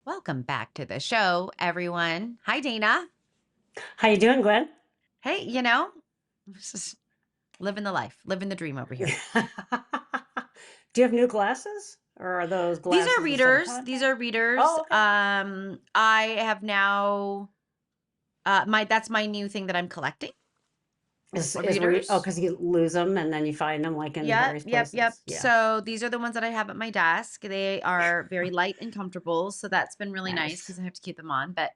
Welcome back to the show, everyone. Hi, Dana. How you doing, Gwen? Hey, just living the life, living the dream over here. Do you have new glasses, or are those These are glasses instead of readers. These contacts? are readers. Oh, okay. I have now my that's my new thing that I'm collecting. Is where you, oh, Readers. because you lose them and then you find them like in Yep, various yep, yep. places. Yeah, So these are the ones that I have at my desk. They are very light and comfortable, so that's been really nice nice. because I have to keep them on. But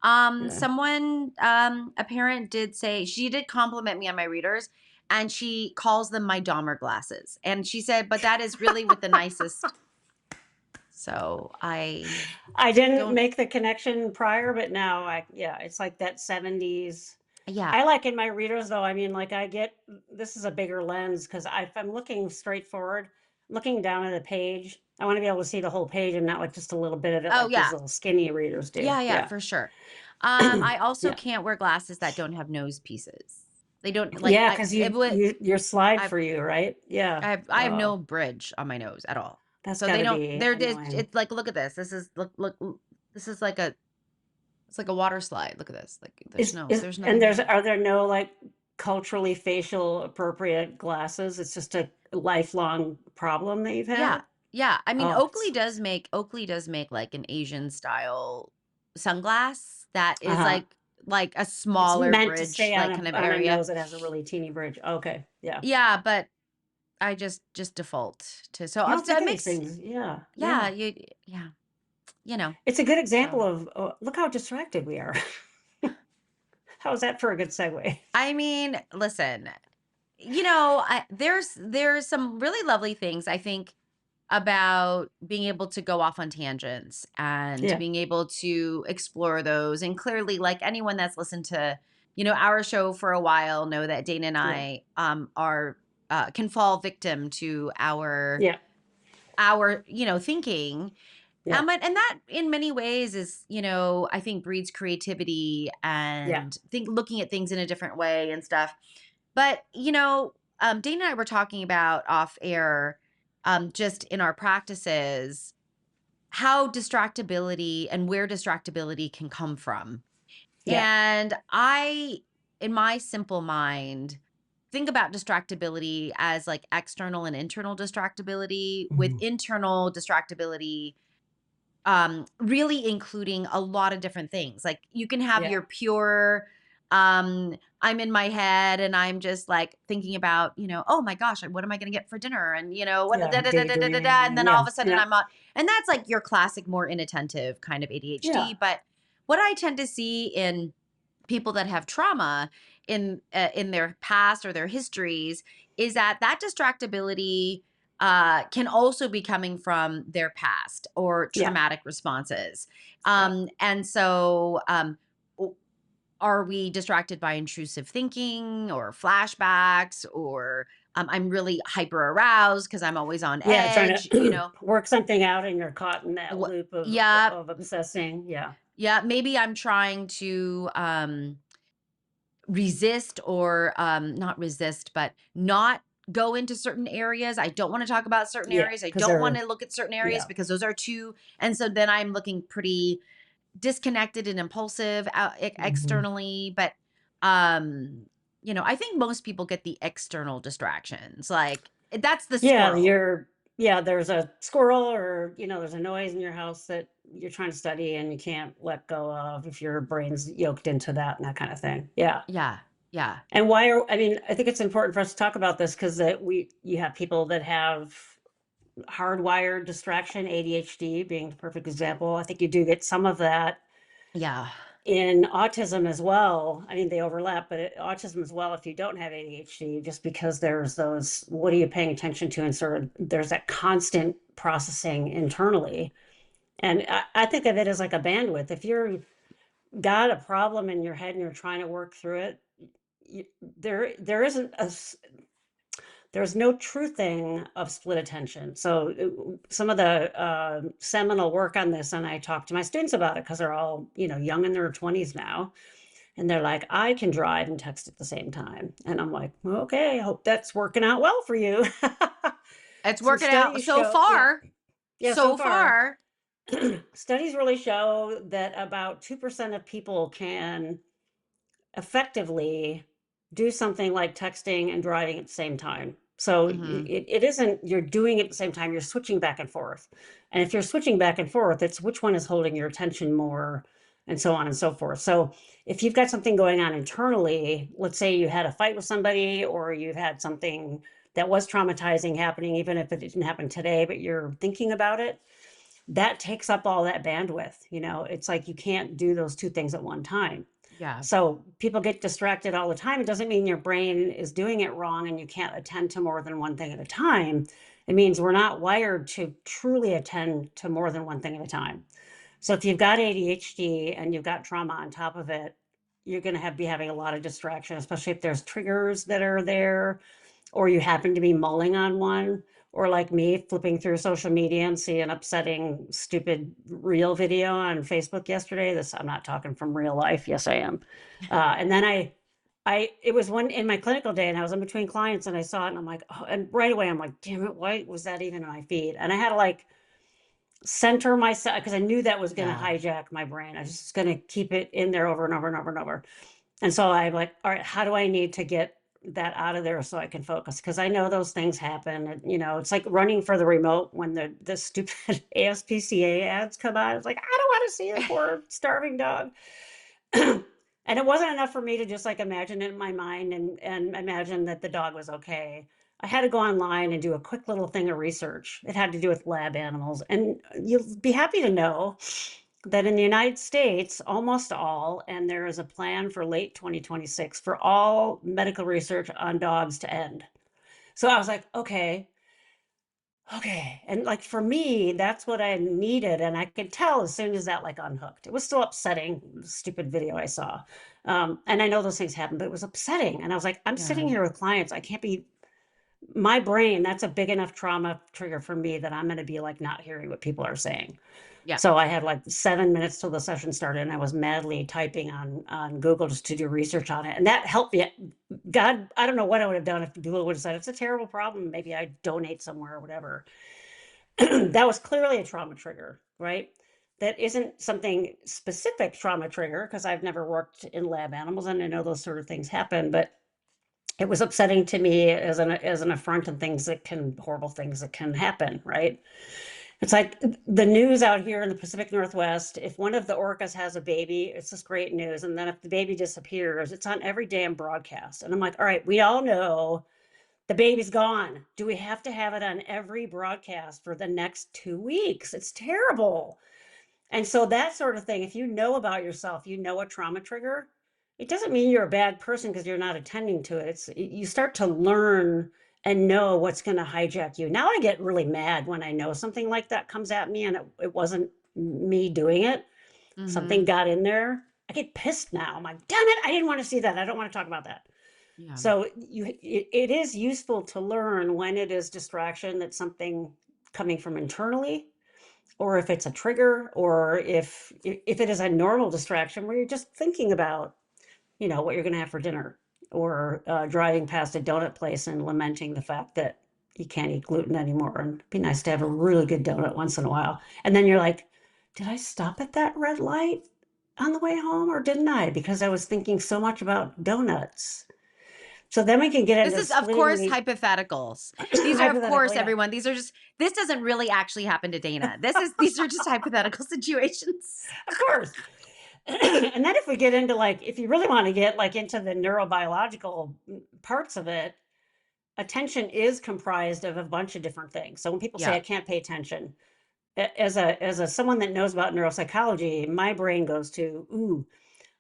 Yeah. someone a parent did say she did compliment me on my readers, and she calls them my Dahmer glasses. And she said, but that is really with the nicest. So I I didn't don't make the connection prior, but now yeah, it's like that 70s. yeah. I like in my readers though, I mean, like I get this is a bigger lens because if I'm looking straight forward, looking down at a page, I want to be able to see the whole page and not like just a little bit of it Oh like these yeah. little skinny readers do. Yeah, yeah, Yeah. for sure. I also Yeah. can't wear glasses that don't have nose pieces. They don't like Yeah, I because it would your slide I've for you, right? Yeah. I have Oh, no bridge on my nose at all. that's So they gotta don't be they're annoying. it's like look at this. This is this is like a it's like a water slide. Look at this. Like Is there's and nothing there's here. are there no like culturally facial appropriate glasses? It's just a lifelong problem that you've Yeah. had? Yeah. I mean, Oh, that sucks. Oakley does make like an Asian style sunglass that is Uh-huh. like a It's smaller meant to bridge stay like kind of on a area. nose that has a really teeny bridge. Okay. Yeah. Yeah, but I just default to You don't so think it of these makes things. Yeah. yeah, Yeah. yeah, you know. It's a good example So of look how distracted we are. How's that for a good segue? I mean, listen, there's some really lovely things I think about being able to go off on tangents and Yeah. being able to explore those. And clearly, like anyone that's listened to, our show for a while, know that Dana and Yeah. I are can fall victim to Yeah. our thinking. Yeah. And that in many ways is, I think breeds creativity Yeah. and think looking at things in a different way and stuff. But, Dana and I were talking about off air, just in our practices, how distractibility and where distractibility can come from. Yeah. And in my simple mind, think about distractibility as like external and internal distractibility, with Mhm. internal distractibility really including a lot of different things. Like you can have Yeah. your pure I'm in my head and I'm just like thinking about, oh my gosh, what am I going to get for dinner? And what Yeah. da, da, da, da, da, da, da, and Daydreaming. then all of Yeah. a sudden Yeah. I'm on, and that's like your classic more inattentive kind of Yeah. ADHD. But what I tend to see in people that have trauma in their past or their histories is that distractibility can also be coming from their past or Yeah. traumatic responses. Yeah. And so, are we distracted by intrusive thinking or flashbacks or I'm really hyper aroused because I'm always on Yeah. Trying edge, to work something out and you're caught in that Wh- loop yeah, of obsessing. Yeah. yeah, maybe I'm trying to resist or not resist, but not go into certain areas. I don't want to talk about certain Yeah. areas. I Because don't want they're, to look at certain areas yeah. because those are too. And so then I'm looking pretty disconnected and impulsive Mhm. externally. But, I think most people get the external distractions. Like that's the Yeah. squirrel. Yeah. There's a squirrel or, there's a noise in your house that you're trying to study and you can't let go of if your brain's yoked into that and that kind of thing. Yeah. Yeah. Yeah. And I mean, I think it's important for us to talk about this because you have people that have hardwired distraction, ADHD being the perfect example. I think you do get some of that Yeah. in autism as well. I mean, they overlap, but autism as well if you don't have ADHD, just because there's those, what are you paying attention to? And sort of there's that constant processing internally. And I think of it as like a bandwidth. If you're got a problem in your head and you're trying to work through it, there isn't there's no true thing of split attention. So some of the seminal work on this, and I talk to my students about it because they're all, young in their 20s now. And they're like, I can drive and text at the same time. And I'm like, well, okay, I hope that's working out well for you. It's Some working out studies so show, yeah, far. yeah, so So far, far. studies really show that about 2% of people can effectively do something like texting and driving at the same time. So Hmm. it isn't you're doing it at the same time, you're switching back and forth. And if you're switching back and forth, it's which one is holding your attention more and so on and so forth. So if you've got something going on internally, let's say you had a fight with somebody or you've had something that was traumatizing happening, even if it didn't happen today, but you're thinking about it, that takes up all that bandwidth. It's like you can't do those two things at one time. Yeah. So people get distracted all the time. It doesn't mean your brain is doing it wrong and you can't attend to more than one thing at a time. It means we're not wired to truly attend to more than one thing at a time. So if you've got ADHD and you've got trauma on top of it, you're going to be having a lot of distraction, especially if there's triggers that are there, or you happen to be mulling on one, or like me, flipping through social media and see an upsetting, stupid reel video on Facebook yesterday. This, I'm not talking from real life. Yes, I am. And then it was one in my clinical day and I was in between clients and I saw it and I'm like, oh, and right away I'm like, damn it, why was that even in my feed? And I had to like center myself because I knew that was going to Yeah. hijack my brain. I was just going to keep it in there over and over and over and over. And so I'm like, all right, how do I need to get that out of there so I can focus? Because I know those things happen. And, it's like running for the remote when the stupid ASPCA ads come out. It's like, I don't want to see the poor starving dog. And it wasn't enough for me to just like imagine it in my mind and imagine that the dog was okay. I had to go online and do a quick little thing of research. It had to do with lab animals. And you'll be happy to know that in the United States, almost all, and there is a plan for late 2026 for all medical research on dogs to end. So I was like, okay. And like for me, that's what I needed. And I could tell as soon as that like unhooked. It was still upsetting, stupid video I saw. And I know those things happen, but it was upsetting. And I was like, I'm Yeah. sitting here with clients. I can't be my brain, that's a big enough trauma trigger for me that I'm going to be like not hearing what people are saying. Yeah. So I had like 7 minutes till the session started, and I was madly typing on Google just to do research on it, and that helped me. God, I don't know what I would have done if Google would have said it's a terrible problem. Maybe I donate somewhere or whatever. That was clearly a trauma trigger, right? That isn't something specific trauma trigger because I've never worked in lab animals and I know those sort of things happen, but it was upsetting to me as an affront and horrible things that can happen, right? It's like the news out here in the Pacific Northwest. If one of the orcas has a baby, it's just great news. And then if the baby disappears, it's on every damn broadcast. And I'm like, all right, we all know the baby's gone. Do we have to have it on every broadcast for the next 2 weeks? It's terrible. And so that sort of thing, if you know about yourself, you know a trauma trigger, it doesn't mean you're a bad person because you're not attending to it. You start to learn and know what's going to hijack you. Now I get really mad when I know something like that comes at me and it wasn't me doing it. Hmm. Something got in there. I get pissed now. I'm like, damn it, I didn't want to see that. I don't want to talk about that. Yeah. So it is useful to learn when it is distraction that's something coming from internally, or if it's a trigger, or if it is a normal distraction where you're just thinking about what you're going to have for dinner, or driving past a donut place and lamenting the fact that you can't eat gluten anymore, and it'd be nice to have a really good donut once in a while. And then you're like, did I stop at that red light on the way home or didn't I, because I was thinking so much about donuts? So then we can get This into is, of splitting course, the hypotheticals. These are, of hypothetical. course, Yeah, everyone. This doesn't really actually happen to Dana. These are just hypothetical situations. of course. And then if we get into like, if you really want to get like into the neurobiological parts of it, attention is comprised of a bunch of different things. So when people say Yeah. I can't pay attention, as a someone that knows about neuropsychology, my brain goes to, ooh,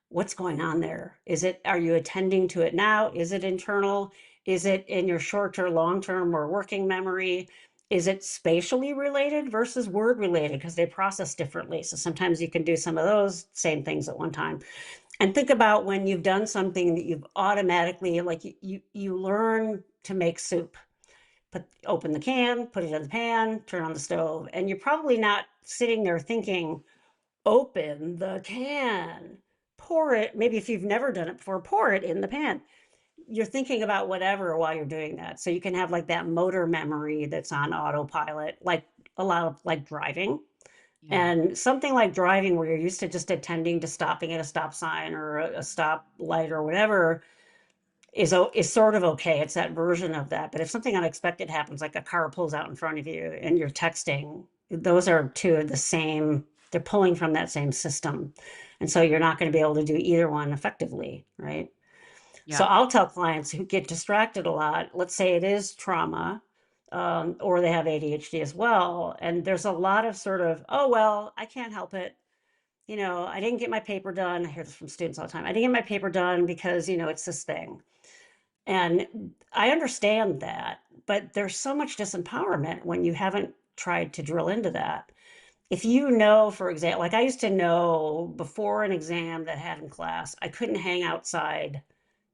what's going on there? Are you attending to it now? Is it internal? Is it in your short or long term or working memory? Is it spatially related versus word related? Because they process differently. So sometimes you can do some of those same things at one time. And think about when you've done something that you've automatically, like you learn to make soup. open the can, put it in the pan, turn on the stove. And you're probably not sitting there thinking, open the can, pour it. Maybe if you've never done it before, pour it in the pan. You're thinking about whatever while you're doing that. So you can have like that motor memory that's on autopilot, like a lot of like driving. Yeah. And something like driving where you're used to just attending to stopping at a stop sign or a stop light or whatever is sort of okay. It's that version of that. But if something unexpected happens, like a car pulls out in front of you and you're texting, those are two of the same, they're pulling from that same system. And so you're not going to be able to do either one effectively, right? So Yeah. I'll tell clients who get distracted a lot, let's say it is trauma, or they have ADHD as well. And there's a lot of sort of, oh, well, I can't help it. I didn't get my paper done. I hear this from students all the time. I didn't get my paper done because, it's this thing. And I understand that, but there's so much disempowerment when you haven't tried to drill into that. If you know, for example, like I used to know before an exam that I had in class, I couldn't hang outside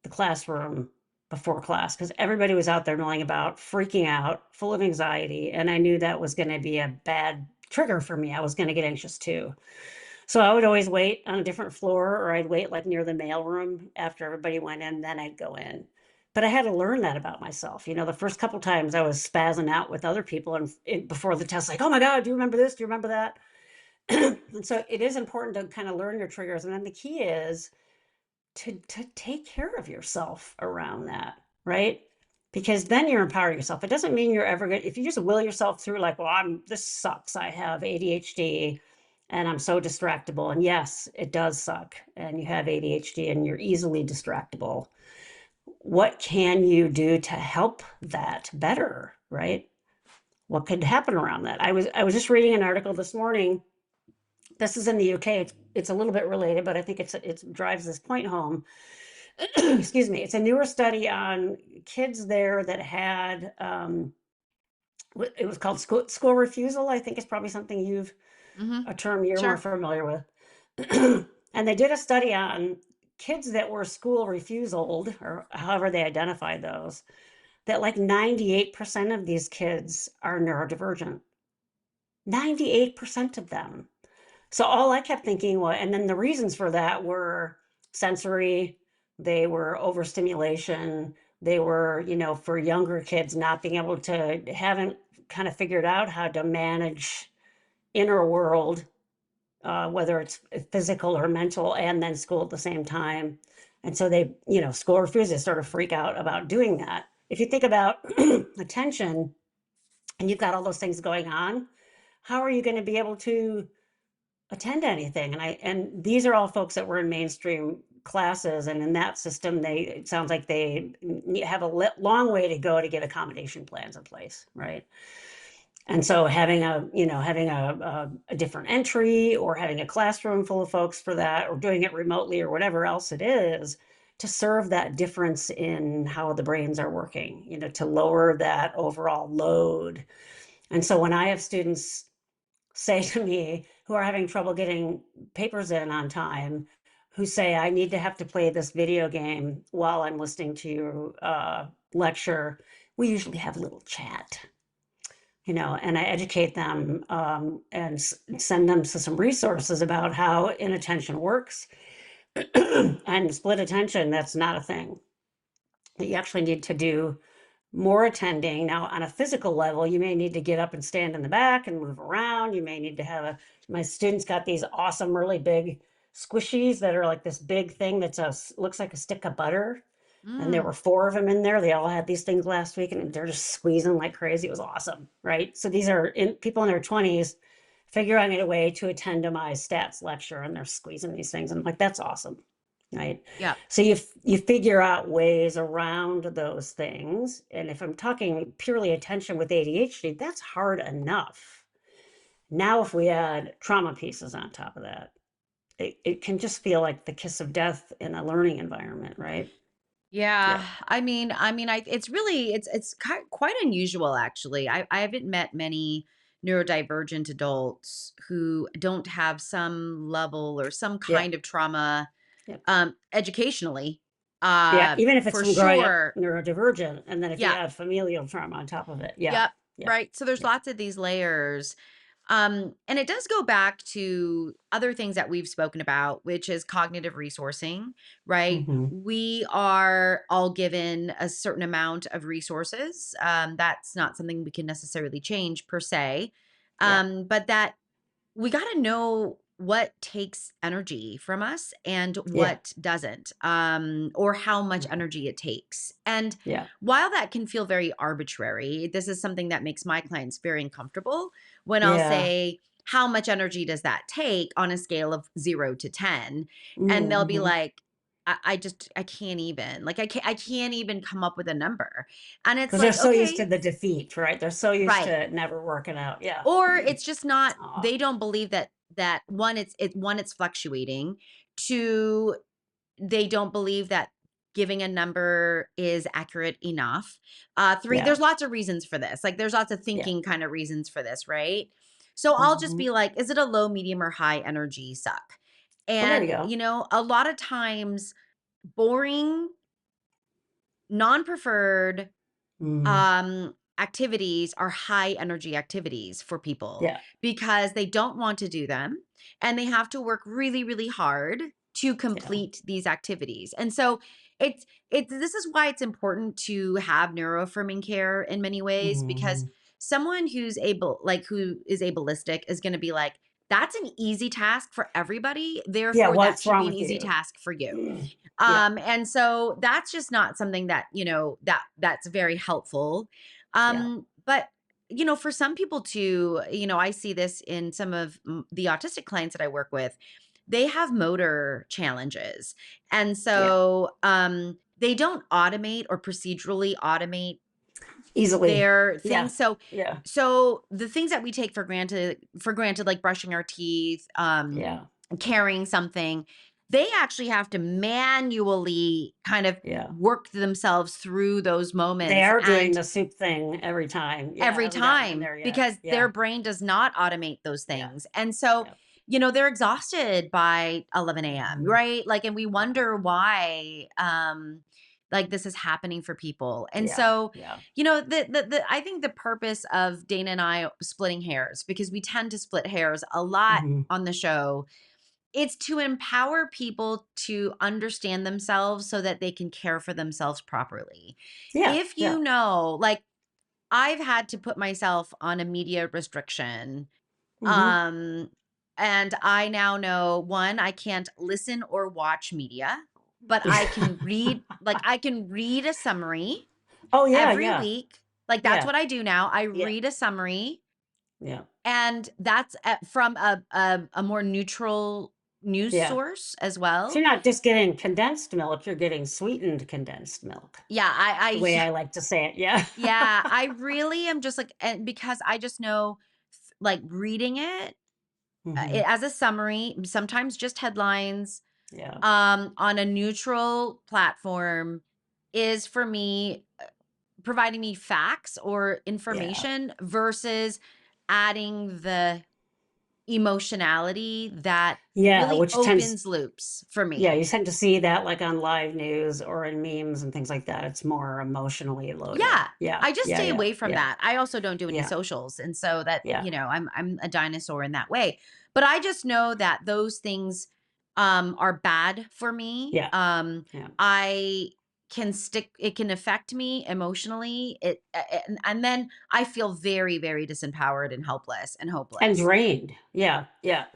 the classroom before class because everybody was out there milling about, freaking out, full of anxiety. And I knew that was going to be a bad trigger for me. I was going to get anxious too. So I would always wait on a different floor or I'd wait like near the mailroom after everybody went in, then I'd go in. But I had to learn that about myself. The first couple times I was spazzing out with other people and before the test, like, oh my God, do you remember this? Do you remember that? And so it is important to kind of learn your triggers. And then the key is to take care of yourself around that, right? Because then you're empowering yourself. It doesn't mean you're ever going to, if you just will yourself through like, well, this sucks. I have ADHD and I'm so distractible. And yes, it does suck. And you have ADHD and you're easily distractible. What can you do to help that better, right? What could happen around that? I was just reading an article this morning. This is in the UK. It's a little bit related, but I think it drives this point home. Excuse me. It's a newer study on kids there that had it was called school refusal. I think it's probably something Mm-hmm. a term you're more Sure. familiar with. And they did a study on kids that were school refusal, or however they identified those, that like 98% of these kids are neurodivergent. 98% of them. So all I kept thinking was, and then the reasons for that were sensory, they were overstimulation, they were, for younger kids not being able to, haven't kind of figured out how to manage inner world, whether it's physical or mental, and then school at the same time. And so they, school refuses sort of freak out about doing that. If you think about attention and you've got all those things going on, how are you going to be able to attend to anything? And these are all folks that were in mainstream classes, and in that system it sounds like they have a long way to go to get accommodation plans in place, right? And so having a different entry or having a classroom full of folks for that or doing it remotely or whatever else it is to serve that difference in how the brains are working, to lower that overall load. And so when I have students say to me who are having trouble getting papers in on time, who say, I need to have to play this video game while I'm listening to your lecture, we usually have a little chat, and I educate them and send them to some resources about how inattention works. And split attention, that's not a thing. You actually need to do more attending. Now, on a physical level, you may need to get up and stand in the back and move around. You may need to have my students got these awesome, really big squishies that are like this big thing looks like a stick of butter. And there Mm. were 4 of them in there. They all had these things last week and they're just squeezing like crazy. It was awesome, right? So these are people in their 20s figuring out a way to attend to my stats lecture and they're squeezing these things. And I'm like, that's awesome, right? Yeah. So you figure out ways around those things. And if I'm talking purely attention with ADHD, that's hard enough. Now, if we add trauma pieces on top of that, it can just feel like the kiss of death in a learning environment, right? Yeah. Yeah. It's really, quite unusual actually. I haven't met many neurodivergent adults who don't have some level or some Yeah. kind of trauma, Yeah. educationally. Yeah, even if it's for from growing up sure. neurodivergent, and then if you Yeah. add familial trauma on top of it, yeah, Yep. yeah, Right. So there's yeah. lots of these layers. And it does go back to other things that we've spoken about, which is cognitive resourcing, right? Hmm. We are all given a certain amount of resources. That's not something we can necessarily change per se. Yeah, But that we got to know what takes energy from us and yeah, what doesn't, or how much mhm, energy it takes. And yeah, while that can feel very arbitrary, this is something that makes my clients very uncomfortable when I'll yeah. say, how much energy does that take on a scale of 0 to 10? And they'll be Mm-hmm. like, I can't even, like, I can't even come up with a number. And it's Because they're like, so used to okay, the defeat, right? They're so used right. to it never working out. Yeah. Or it's just not, Aw, they don't believe that one, it's fluctuating. Two, they don't believe that giving a number is accurate enough. Three, yeah, there's lots of reasons for this. Like there's lots of yeah. thinking kind of reasons for this, right? So I'll just Hmm. be like, is it a low, medium, or high energy suck? Well, there you And go. a lot of times boring, non-preferred Mm, activities are high energy activities for people yeah, because they don't want to do them and they have to work really, really hard to yeah. complete these activities. And so it's this is why it's important to have neuroaffirming care in many ways, because Mm. someone who is ableistic is going to be like, that's an easy task for everybody, Yeah, therefore that what's should wrong be an with easy you? task for you. Mm. Yeah. And so that's just not something that, that's very helpful. Yeah. But for some people too, I see this in some of the autistic clients that I work with. They have motor challenges. And Yeah. so they don't automate or procedurally automate Easily. their Yeah. things. So Yeah. the things that we take for granted, like brushing our teeth, Yeah. carrying something, they actually have to manually kind of Yeah. work themselves through those They moments are doing and the soup thing every time. Yeah, I every haven't gotten in time there yet. because their Yeah. brain does not automate those Yeah. things. And so, Yeah. they're exhausted by 11 a.m., Hmm. right? Like, and we Yeah. wonder why like this is happening for people. And Yeah. so, Yeah. I think the purpose of Dana and I splitting hairs, because we tend to split hairs a lot Hmm. on the show, it's to empower people to understand themselves so that they can care for themselves properly. Yeah. If Yeah. like, I've had to put myself on a media restriction. Hmm. Um, and I now know, one, I can't listen or watch media, but I can read a summary Oh yeah. every Yeah. week. Like that's Yeah. what I do now. I Yeah. read a summary, Yeah. and that's from a more neutral news Yeah. source as So well. you're not just getting condensed milk, you're getting sweetened condensed milk. Yeah, The way I like to say it. Yeah. yeah, I really am just like, and because I just know, like reading Hmm. it as a summary, sometimes just headlines, Yeah. on a neutral platform is for me providing me facts or Yeah. information versus adding the emotionality that Yeah. really Which tends, opens loops for yeah, me. you tend to see that like on live news or in memes and things like that. It's more emotionally loaded. Yeah. Yeah. I just Yeah. stay Yeah. away from Yeah. that. I also don't do any Yeah. socials. And so that, Yeah. I'm a dinosaur in that way. But I just know that those things are bad for me. Yeah. Yeah. I it can affect me emotionally. And then I feel very, very disempowered and helpless and And hopeless. drained. Yeah. Yeah.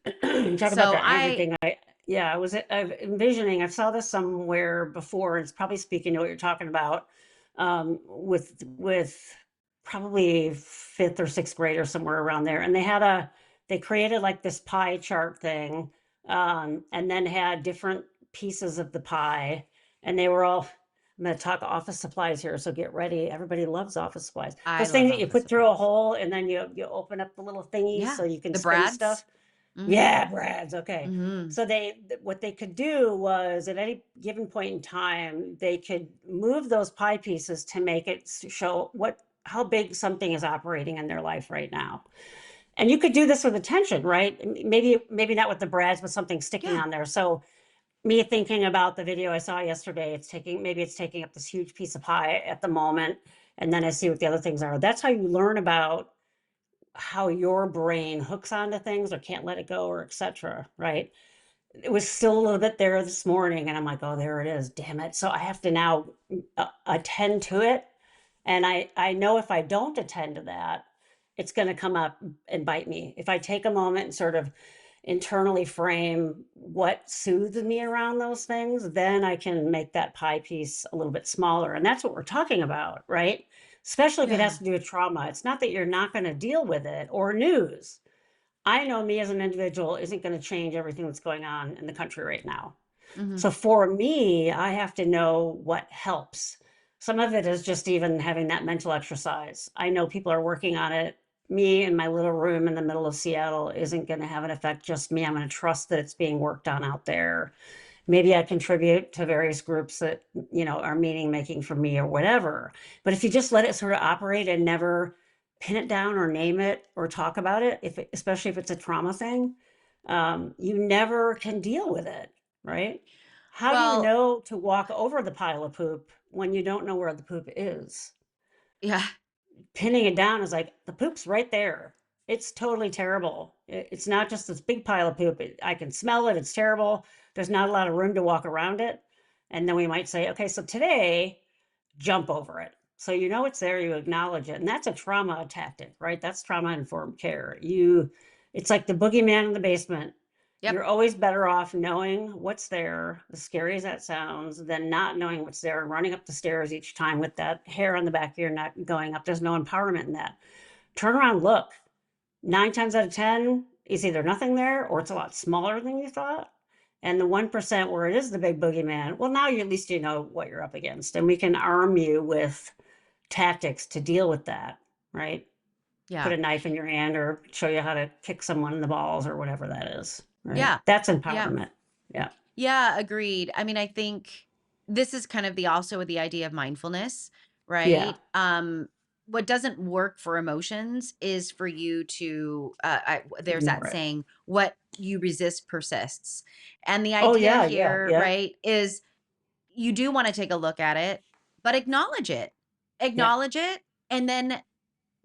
You talk about So that energy thing. Yeah, I'm envisioning, I saw this somewhere before. It's probably speaking to what you're talking about, with probably fifth or sixth grade or somewhere around there. And they created like this pie chart thing, and then had different pieces of the pie. And they were all, I'm going to talk office supplies here, so get ready. Everybody loves office supplies. I Those love things that you office put through a supplies. hole and then you open up the little thingies Yeah. so you can The spin Brads. stuff. Mm-hmm. Yeah, Brad's okay. Mm-hmm. So what they could do was at any given point in time, they could move those pie pieces to make it show how big something is operating in their life right now. And you could do this with attention, right? Maybe not with the Brad's, but something sticking Yeah. on there. So me thinking about the video I saw yesterday, maybe it's taking up this huge piece of pie at the moment, and then I see what the other things are. That's how you learn about how your brain hooks onto things or can't let it go or etc. Right? It was still a little bit there this morning, and I'm like, oh, there it is. Damn it! So I have to now attend to it, and I know if I don't attend to that, it's going to come up and bite me. If I take a moment and sort of internally frame what soothes me around those things, then I can make that pie piece a little bit smaller. And that's what we're talking about, right? Especially if it has Yeah. to do with trauma. It's not that you're not going to deal with it or news. I know me as an individual isn't going to change everything that's going on in the country right now. Hmm. So for me, I have to know what helps. Some of it is just even having that mental exercise. I know people are working on it. Me in my little room in the middle of Seattle isn't going to have an effect just me. I'm going to trust that it's being worked on out there. Maybe I contribute to various groups that, are meaning making for me or whatever. But if you just let it sort of operate and never pin it down or name it or talk about it, especially if it's a trauma thing, you never can deal with it, right? How do you Well, know to walk over the pile of poop when you don't know where the poop is? yeah. Pinning it down is like the poop's right there. It's totally terrible. It's not just this big pile of poop. I can smell it. It's terrible. There's not a lot of room to walk around it. And then we might say, okay, so today, jump over it. So you know it's there, you acknowledge it. And that's a trauma tactic, right? That's trauma informed care. It's like the boogeyman in the basement. Yep. You're always better off knowing what's there, as scary as that sounds, than not knowing what's there and running up the stairs each time with that hair on the back of your neck going up. There's no empowerment in that. Turn around, look. 9 times out of 10, it's either nothing there or it's a lot smaller than you thought. And the 1% where it is the big boogeyman, well, now at least you know what you're up against. And we can arm you with tactics to deal with that, right? Put Yeah. a knife in your hand or show you how to kick someone in the balls or whatever that is, right? Yeah. That's Yeah. empowerment. Yeah. Yeah, agreed. I mean, I think this is kind of the also with the idea of mindfulness, Yeah. right? What doesn't work for emotions is for you to there's that Ignore it. saying, what you resist persists. And the Oh, idea yeah. Yeah. here, Yeah. right, is you do want to take a look at it, but acknowledge it. Yeah. Acknowledge it and then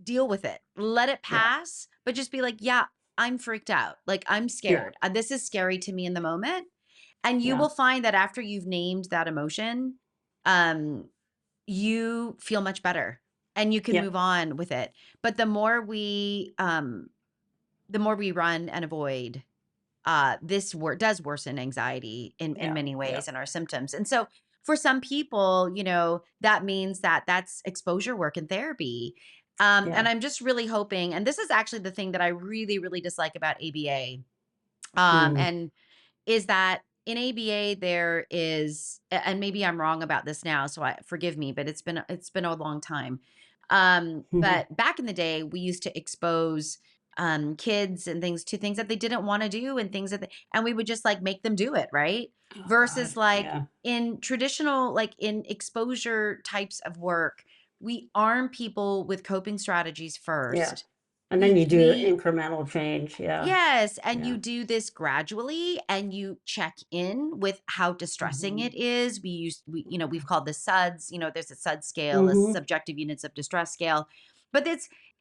deal with it. Let it Yeah. pass, but just be like, yeah, I'm freaked out. Like I'm Yeah. scared. This is scary to me in the moment, and you Yeah. will find that after you've named that emotion, um, you feel much better and you can Yeah. move on with it. But the more we run and avoid, does worsen anxiety in Yeah. many Yeah. ways and our symptoms. And so for some people, that means that that's exposure work and therapy. And Yeah. I'm just really hoping, and this is actually the thing that I really, really dislike about ABA. Mm. And is that in ABA there is, and maybe I'm wrong about this now, so forgive me, but it's been a long time. But back in the day, we used to expose kids and things to things that they didn't want to do and things and we would just like make them do it, right? Oh, God. Versus like Yeah. in traditional, like in exposure types of work, we arm people with coping strategies Yeah. first. And then We you do we incremental change. Yeah. Yes, and Yeah. you do this gradually and you check in with how distressing Mm-hmm. it is. We've called this SUDS, there's a SUDS scale, a Mm-hmm. subjective units of distress scale. But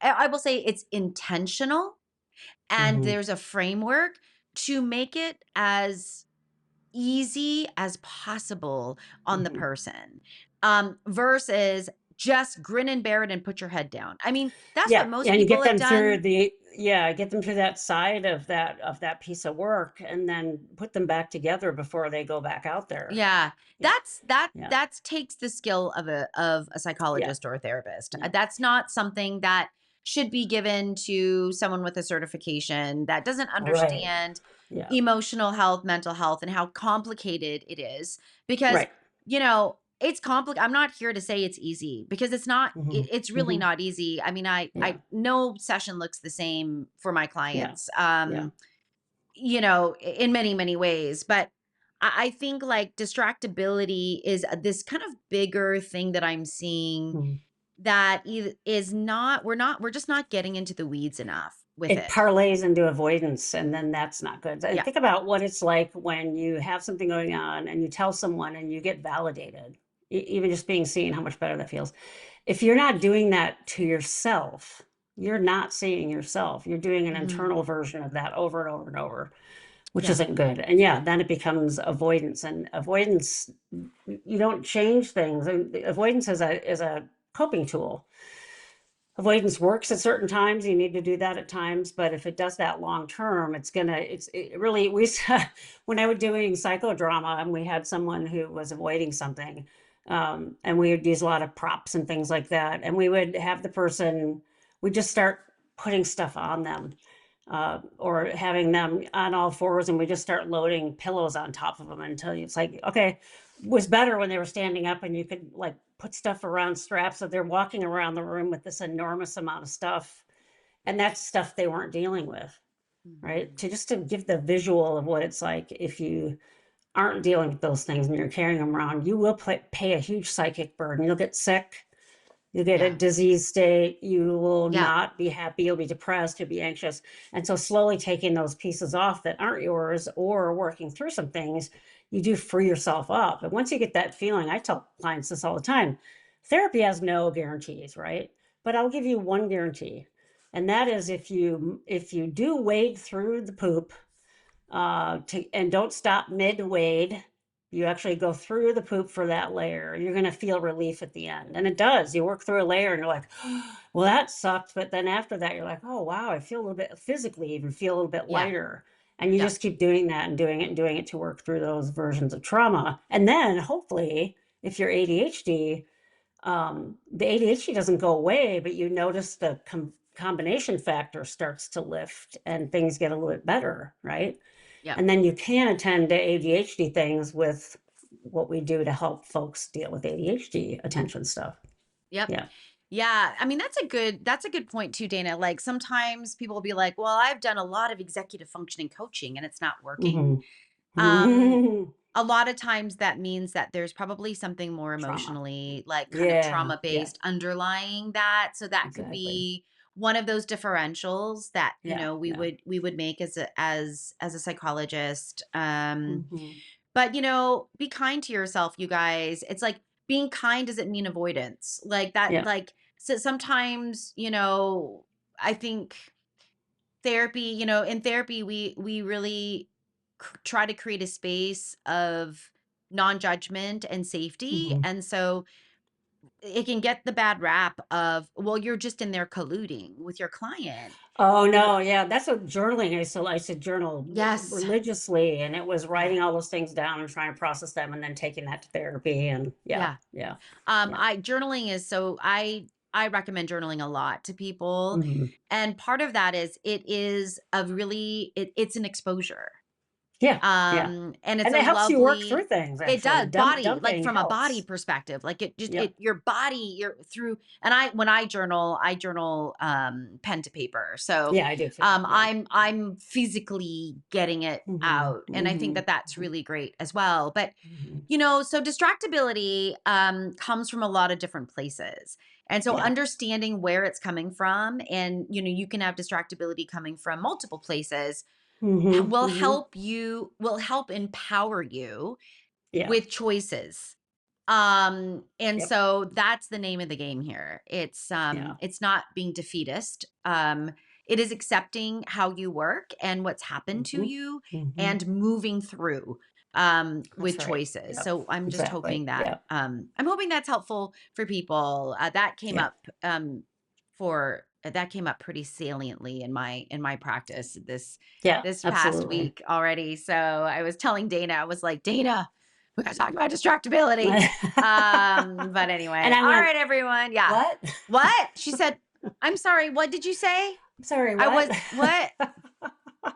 I will say it's intentional and Mm-hmm. there's a framework to make it as easy as possible on the Mm-hmm. person. Versus just grin and bear it and put your head down. I mean, that's what Yeah. most And you people get have them through done. that side of that piece of work and then put them back together before they go back out there. Yeah. Yeah. Yeah. That takes the skill of a Yeah. psychologist or a therapist. Yeah. That's not something that should be given to someone with a certification that doesn't Right. understand Yeah. emotional health, mental health, and how complicated it is. Because, Right. it's complicated. I'm not here to say it's easy because it's not, Mm-hmm. it's really Mm-hmm. not easy. I mean, Yeah. no session looks the same for my Yeah. clients. Yeah. In many, many ways. But I think like distractibility is this kind of bigger thing that I'm seeing Mm-hmm. that is not, we're just not getting into the weeds enough. with It it. parlays into avoidance, and then that's not good. And Yeah. think about what it's like when you have something going on and you tell someone and you get validated, even just being seen, how much better that feels. If you're not doing that to yourself, you're not seeing yourself. You're doing an Mhm. internal version of that over and over and over, which Yeah. isn't good. And yeah, then it becomes avoidance. And avoidance, you don't change things. And avoidance is a coping tool. Avoidance works at certain times. You need to do that at times, but if it does that long term, it really, when I was doing psychodrama and we had someone who was avoiding something, and we would use a lot of props and things like that, and we would have the person, we just start putting stuff on them, or having them on all fours, and we just start loading pillows on top of them until it's like, okay, it was better when they were standing up and you could like put stuff around straps, so they're walking around the room with this enormous amount of stuff, and that's stuff they weren't dealing with, right? Mhm. To give the visual of what it's like if you aren't dealing with those things and you're carrying them around, you will pay a huge psychic burden. You'll get sick. You'll get a Yeah. disease state. You will Yeah. not be happy. You'll be depressed. You'll be anxious. And so, slowly taking those pieces off that aren't yours or working through some things, you do free yourself up. And once you get that feeling, I tell clients this all the time, therapy has no guarantees, right? But I'll give you one guarantee. And that is, if you do wade through the poop, and don't stop mid wade. You actually go through the poop for that layer. You're going to feel relief at the end. And it does. You work through a layer and you're like, well, that sucked. But then after that, you're like, oh, wow, I feel a little bit physically, even feel a little bit Yeah. lighter. And you Yeah. just keep doing that and doing it and doing it to work through those versions of trauma. And then hopefully, if you're ADHD, the ADHD doesn't go away, but you notice the combination factor starts to lift and things get a little bit better, right? Yeah. And then you can attend to ADHD things with what we do to help folks deal with ADHD attention stuff. Yep. Yeah. Yeah. I mean, that's a good point too, Dana. Like sometimes people will be like, well, I've done a lot of executive functioning coaching and it's not working. Hmm. Um, a lot of times that means that there's probably something more Trauma. emotionally, like kind of Yeah. trauma Yeah. based underlying that. So that could Exactly. be one of those differentials that, Yeah. Yeah. we would make as a psychologist. Hmm. But be kind to yourself, you guys. It's like being kind doesn't mean avoidance. Like that, Yeah. like so sometimes, I think therapy, in therapy we really try to create a space of non-judgment and safety. Hmm. And so it can get the bad rap of, well, you're just in there colluding with your client. Oh Well, no, yeah, that's what journaling is. So I used to journal yes. religiously, and it was Yeah. writing all those things down and trying to process them, and then taking that to therapy. And yeah, Yeah. yeah, yeah. I journaling is so I recommend journaling a lot to people. Hmm. And part of that is it's an exposure. Yeah, yeah, And it's and a it helps you work through lovely, things. it Actually, does body, like dumping from a body helps. perspective, like it just Yep. it your body, you're through. And when I journal pen to paper. So Yeah, I do too. Yeah. Yeah. I'm physically getting it Hmm. out. And I think Hmm. that that's really great as well. But Hmm. so distractibility comes from a lot of different places. And so Yeah. understanding where it's coming from, and you can have distractibility coming from multiple places, Hmm. Hmm. will help empower you Yeah. with choices. And Yep. so that's the name of the game here. Yeah. It's not being defeatist. It is accepting how you work and what's happened to Hmm. you Hmm. and moving through with That's right. choices. Yep. So Exactly. Yeah. I'm hoping that's helpful for people. That came Yeah. up that came up pretty saliently in my practice Yeah. this past Absolutely. week already. So I was telling Dana, I was like, Dana, we gotta talk about distractibility. But And anyway, I all went, right, everyone. Yeah. what? What? She said, I'm sorry, what did you say? Sorry, I what? was what?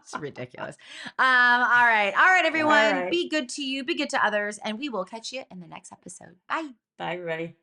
It's ridiculous. All right. All right, All everyone. right. Be good to you, be good to others, and we will catch you in the next episode. Bye. Bye, everybody.